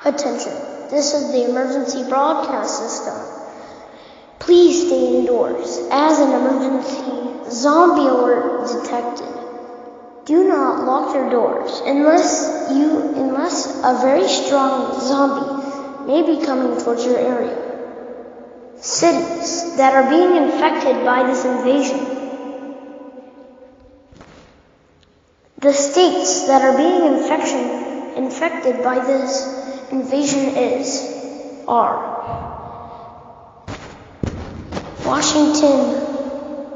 Attention, this is the emergency broadcast system. Please stay indoors as an emergency zombie alert detected. Do not lock your doors unless a very strong zombie may be coming towards your area. Cities that are being infected by this invasion. The states that are being infected by this invasion are Washington,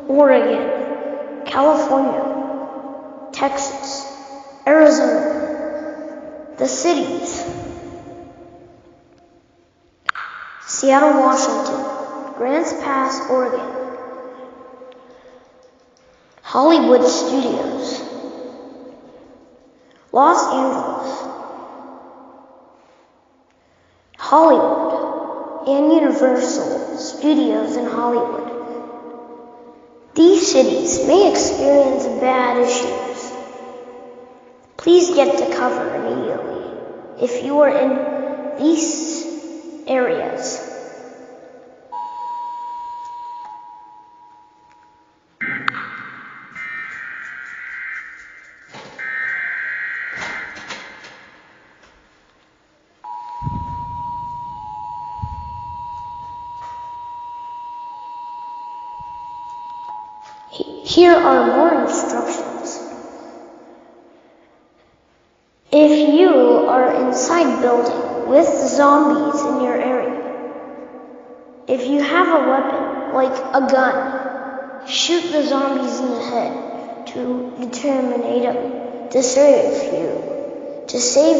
Oregon, California, Texas, Arizona. The cities: Seattle, Washington, Grants Pass, Oregon, Hollywood Studios, Los Angeles, Hollywood, and Universal Studios in Hollywood. These cities may experience bad issues. Please get to cover immediately if you are in these areas. Here are more instructions. If you are inside building with zombies in your area, if you have a weapon like a gun, shoot the zombies in the head to determinate them, to save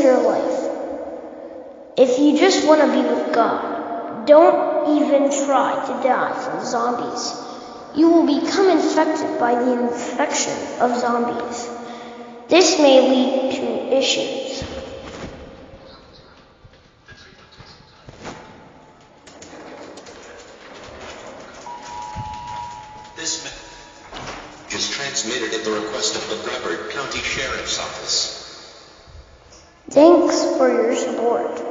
your life. If you just want to be with God, don't even try to die from zombies. You will become infected by the infection of zombies. This may lead to issues. This message is transmitted at the request of the Brevard County Sheriff's Office. Thanks for your support.